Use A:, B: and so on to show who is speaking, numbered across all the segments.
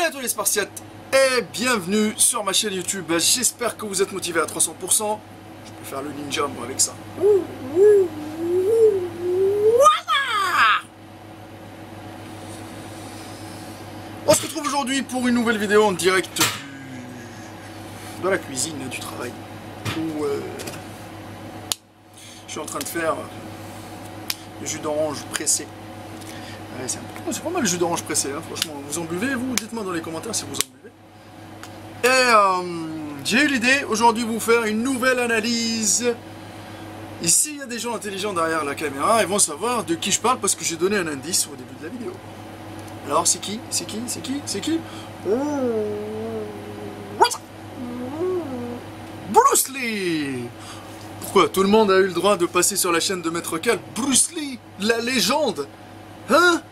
A: Salut à tous les Spartiates et bienvenue sur ma chaîne YouTube. J'espère que vous êtes motivés à 300%. Je peux faire le ninja moi avec ça. Voilà. On se retrouve aujourd'hui pour une nouvelle vidéo en direct de la cuisine, du travail. Où je suis en train de faire du jus d'orange pressé. Ouais, c'est pas mal le jus d'orange pressé, hein, franchement. Vous en buvez, vous? Dites-moi dans les commentaires si vous en buvez. Et j'ai eu l'idée aujourd'hui de vous faire une nouvelle analyse. Ici, il y a des gens intelligents derrière la caméra, ils vont savoir de qui je parle parce que j'ai donné un indice au début de la vidéo. Alors, c'est qui? C'est qui? C'est qui? C'est qui? Bruce Lee! Pourquoi? Tout le monde a eu le droit de passer sur la chaîne de Maître Cal. Bruce Lee, la légende! Hein?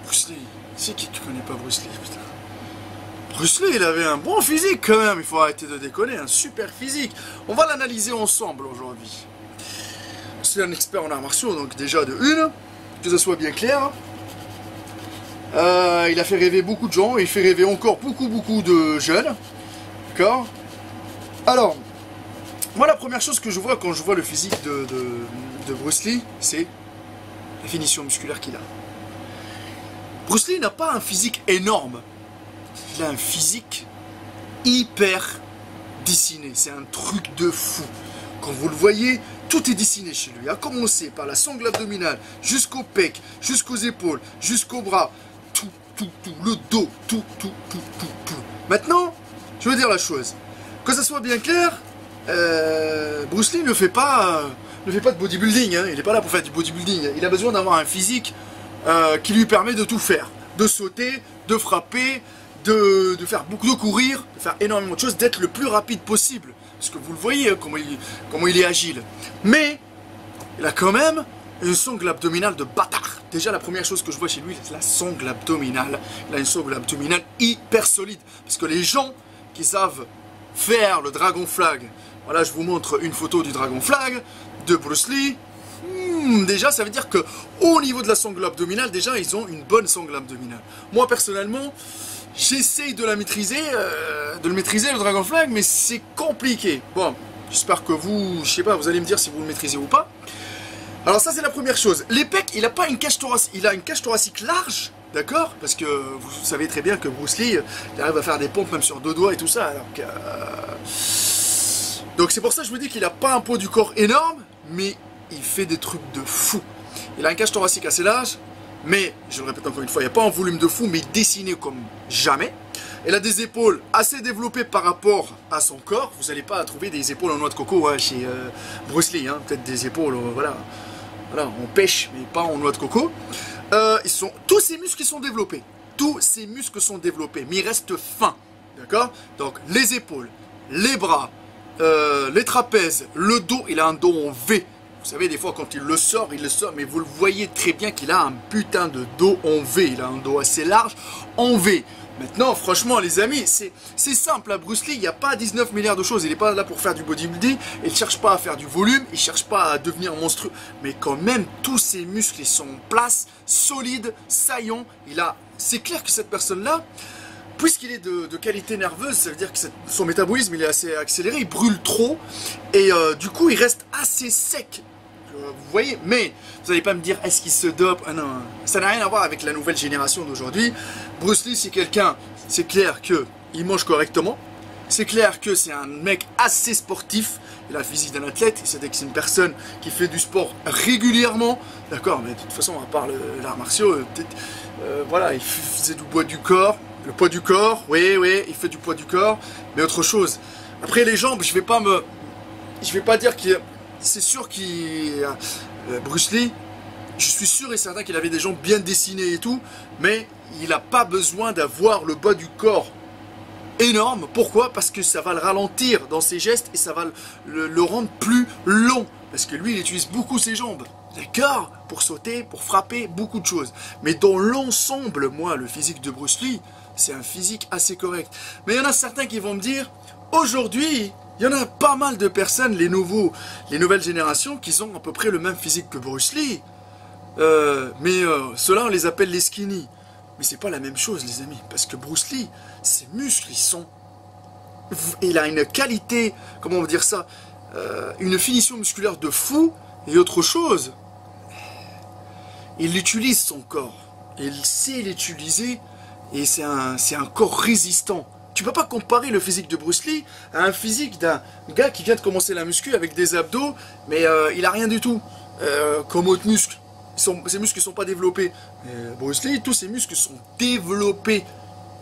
A: Bruce Lee, c'est qui connaît pas Bruce Lee, putain? Bruce Lee, il avait un bon physique quand même, il faut arrêter de déconner, un super physique. On va l'analyser ensemble aujourd'hui. C'est un expert en arts martiaux, donc déjà de une, que ça soit bien clair. Il a fait rêver beaucoup de gens, et il fait rêver encore beaucoup de jeunes. D'accord? Alors, moi la première chose que je vois quand je vois le physique de Bruce Lee, c'est la finition musculaire qu'il a. Bruce Lee n'a pas un physique énorme. Il a un physique hyper dessiné. C'est un truc de fou. Quand vous le voyez, tout est dessiné chez lui. À commencer par la sangle abdominale, jusqu'au pec, jusqu'aux épaules, jusqu'au bras. Tout. Le dos, tout. Maintenant, je veux dire la chose. Que ça soit bien clair, Bruce Lee ne fait pas de bodybuilding, hein. Il n'est pas là pour faire du bodybuilding. Il a besoin d'avoir un physique qui lui permet de tout faire. De sauter, de frapper, de faire beaucoup de courir, de faire énormément de choses, d'être le plus rapide possible. Parce que vous le voyez, hein, comment il est agile. Mais, il a quand même une sangle abdominale de bâtard. Déjà, la première chose que je vois chez lui, c'est la sangle abdominale. Il a une sangle abdominale hyper solide. Parce que les gens qui savent faire le dragon flag, voilà, je vous montre une photo du dragon flag de Bruce Lee. Déjà, ça veut dire que au niveau de la sangle abdominale, déjà, ils ont une bonne sangle abdominale. Moi, personnellement, j'essaye de la maîtriser, le dragon flag, mais c'est compliqué. Bon, j'espère que vous, je sais pas, vous allez me dire si vous le maîtrisez ou pas. Alors ça, c'est la première chose. Les pecs, il a pas une cage thoracique, il a une cage thoracique large. D'accord? Parce que vous savez très bien que Bruce Lee, il arrive à faire des pompes même sur deux doigts et tout ça. Alors que, donc c'est pour ça que je vous dis qu'il n'a pas un poids du corps énorme, mais il fait des trucs de fou. Il a un cage thoracique assez large, mais, je le répète encore une fois, il n'y a pas un volume de fou, mais dessiné comme jamais. Il a des épaules assez développées par rapport à son corps. Vous n'allez pas trouver des épaules en noix de coco chez Bruce Lee. Hein. Peut-être des épaules, voilà, on pêche, mais pas en noix de coco. Tous ces muscles sont développés. Tous ces muscles sont développés, mais ils restent fins. D'accord? Donc, les épaules, les bras, les trapèzes, le dos, il a un dos en V. Vous savez, des fois, quand il le sort, mais vous le voyez très bien qu'il a un putain de dos en V. Il a un dos assez large en V. Maintenant, franchement, les amis, c'est simple. À Bruce Lee, il n'y a pas 19 milliards de choses. Il n'est pas là pour faire du bodybuilding. Il ne cherche pas à faire du volume. Il ne cherche pas à devenir monstrueux. Mais quand même, tous ses muscles, ils sont en place, solides, saillants. C'est clair que cette personne-là, puisqu'il est de qualité nerveuse, ça veut dire que son métabolisme il est assez accéléré, il brûle trop. Et du coup, il reste assez sec. Vous voyez, mais vous n'allez pas me dire est-ce qu'il se dope? Ah non, ça n'a rien à voir avec la nouvelle génération d'aujourd'hui. Bruce Lee, c'est quelqu'un, c'est clair qu'il mange correctement, c'est clair que c'est un mec assez sportif, il a le physique d'un athlète, c'est une personne qui fait du sport régulièrement, d'accord, mais de toute façon, à part l'art martiaux, peut-être, voilà, il faisait du poids du corps, le poids du corps, oui, il fait du poids du corps, mais autre chose. Après les jambes, je vais pas dire qu'il c'est sûr qu'il Bruce Lee, je suis sûr et certain qu'il avait des jambes bien dessinées et tout, mais il n'a pas besoin d'avoir le bas du corps énorme. Pourquoi? Parce que ça va le ralentir dans ses gestes et ça va le rendre plus long. Parce que lui, il utilise beaucoup ses jambes. D'accord? Pour sauter, pour frapper, beaucoup de choses. Mais dans l'ensemble, moi, le physique de Bruce Lee, c'est un physique assez correct. Mais il y en a certains qui vont me dire, aujourd'hui, il y en a pas mal de personnes, les nouvelles générations, qui ont à peu près le même physique que Bruce Lee. Mais ceux-là, on les appelle les skinny. Mais c'est pas la même chose, les amis. Parce que Bruce Lee, ses muscles, ils sont... Il a une qualité, comment on va dire ça, une finition musculaire de fou. Et autre chose, il utilise son corps. Il sait l'utiliser. Et c'est un corps résistant. Tu peux pas comparer le physique de Bruce Lee à un physique d'un gars qui vient de commencer la muscu avec des abdos, mais il a rien du tout. Comme autres muscles. Ses muscles ne sont pas développés. Bruce Lee, tous ses muscles sont développés.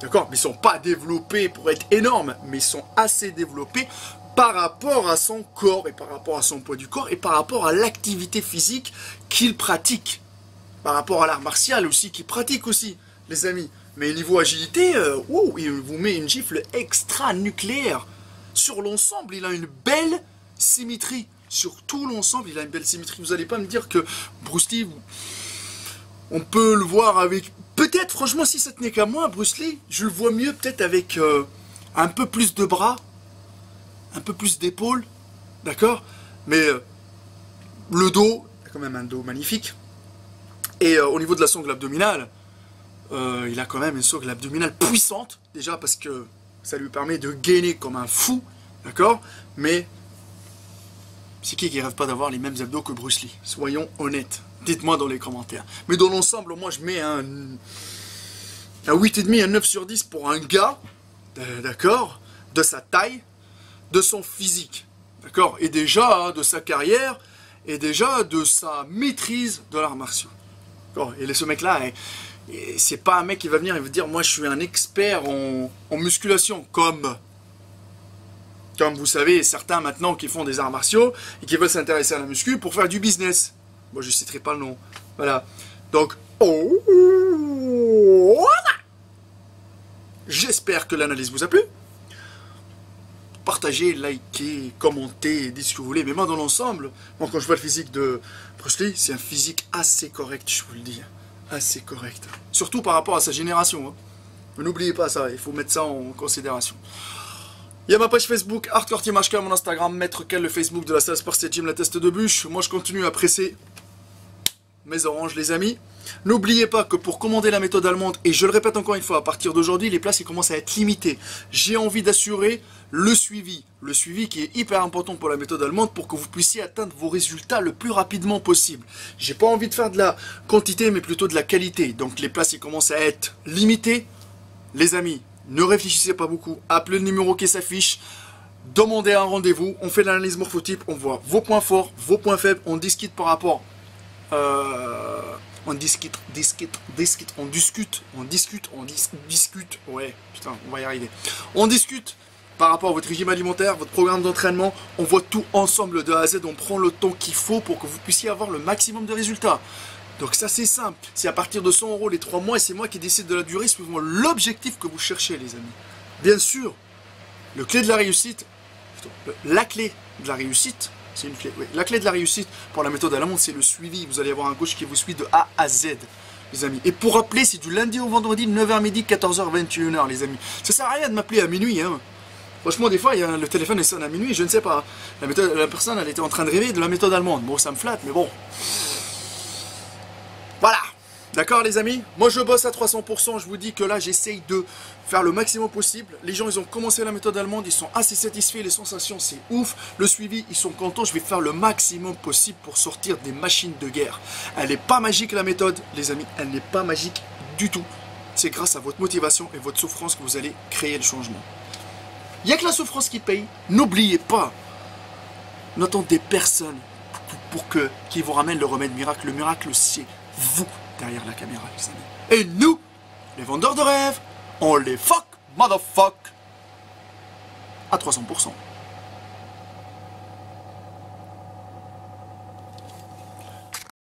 A: D'accord? Mais ils ne sont pas développés pour être énormes, mais ils sont assez développés par rapport à son corps et par rapport à son poids du corps et par rapport à l'activité physique qu'il pratique. Par rapport à l'art martial aussi, qu'il pratique aussi, les amis. Mais niveau agilité, il vous met une gifle extra-nucléaire. Sur l'ensemble, il a une belle symétrie. Sur tout l'ensemble, il a une belle symétrie. Vous n'allez pas me dire que Bruce Lee, on peut le voir avec... Peut-être, franchement, si ça tenait qu'à moi, Bruce Lee, je le vois mieux peut-être avec un peu plus de bras, un peu plus d'épaules, d'accord? Mais le dos, il a quand même un dos magnifique. Et au niveau de la sangle abdominale, il a quand même une sangle abdominale puissante, déjà parce que ça lui permet de gainer comme un fou, d'accord? Mais... c'est qui rêve pas d'avoir les mêmes abdos que Bruce Lee? Soyons honnêtes. Dites-moi dans les commentaires. Mais dans l'ensemble, moi je mets un 8,5, un 9 sur 10 pour un gars, d'accord, de sa taille, de son physique, d'accord, et déjà de sa carrière, et déjà de sa maîtrise de l'art martial. Et ce mec-là, c'est pas un mec qui va venir et va dire, moi je suis un expert en musculation, comme vous savez, certains maintenant qui font des arts martiaux et qui veulent s'intéresser à la muscu pour faire du business. Moi, je ne citerai pas le nom. Voilà. Donc, j'espère que l'analyse vous a plu. Partagez, likez, commentez, dites ce que vous voulez. Mais moi, dans l'ensemble, moi, quand je vois le physique de Bruce Lee, c'est un physique assez correct, je vous le dis. Assez correct. Surtout par rapport à sa génération. Hein. N'oubliez pas ça, il faut mettre ça en considération. Il y a ma page Facebook, Hardcore Team HK, mon Instagram, Maître Kel, le Facebook de la salle Sports Gym, la teste de bûche. Moi, je continue à presser mes oranges, les amis. N'oubliez pas que pour commander la méthode allemande, et je le répète encore une fois, à partir d'aujourd'hui, les places commencent à être limitées. J'ai envie d'assurer le suivi qui est hyper important pour la méthode allemande pour que vous puissiez atteindre vos résultats le plus rapidement possible. J'ai pas envie de faire de la quantité, mais plutôt de la qualité. Donc les places commencent à être limitées. Les amis, ne réfléchissez pas beaucoup, appelez le numéro qui s'affiche, demandez un rendez-vous, on fait l'analyse morphotype, on voit vos points forts, vos points faibles, on discute par rapport... on discute, ouais, putain, on va y arriver. On discute par rapport à votre régime alimentaire, votre programme d'entraînement, on voit tout ensemble de A à Z, on prend le temps qu'il faut pour que vous puissiez avoir le maximum de résultats. Donc ça c'est simple, c'est à partir de 100 € les 3 mois et c'est moi qui décide de la durée suivant l'objectif que vous cherchez, les amis. Bien sûr, la clé de la réussite, c'est une clé, oui. La clé de la réussite pour la méthode allemande, c'est le suivi. Vous allez avoir un coach qui vous suit de A à Z, les amis. Et pour rappeler, c'est du lundi au vendredi, 9h midi, 14h, 21h, les amis. Ça sert à rien de m'appeler à minuit, hein. Franchement, des fois, le téléphone sonne à minuit, je ne sais pas. La personne, elle était en train de rêver de la méthode allemande. Bon, ça me flatte, mais bon. Voilà. D'accord, les amis? Moi, je bosse à 300%. Je vous dis que là, j'essaye de faire le maximum possible. Les gens, ils ont commencé la méthode allemande. Ils sont assez satisfaits. Les sensations, c'est ouf. Le suivi, ils sont contents. Je vais faire le maximum possible pour sortir des machines de guerre. Elle n'est pas magique, la méthode, les amis. Elle n'est pas magique du tout. C'est grâce à votre motivation et votre souffrance que vous allez créer le changement. Il n'y a que la souffrance qui paye. N'oubliez pas. N'attendez personne qui vous ramène le remède miracle. Le miracle, c'est vous derrière la caméra, les amis. Et nous, les vendeurs de rêves, on les fuck, motherfuck, à 300%.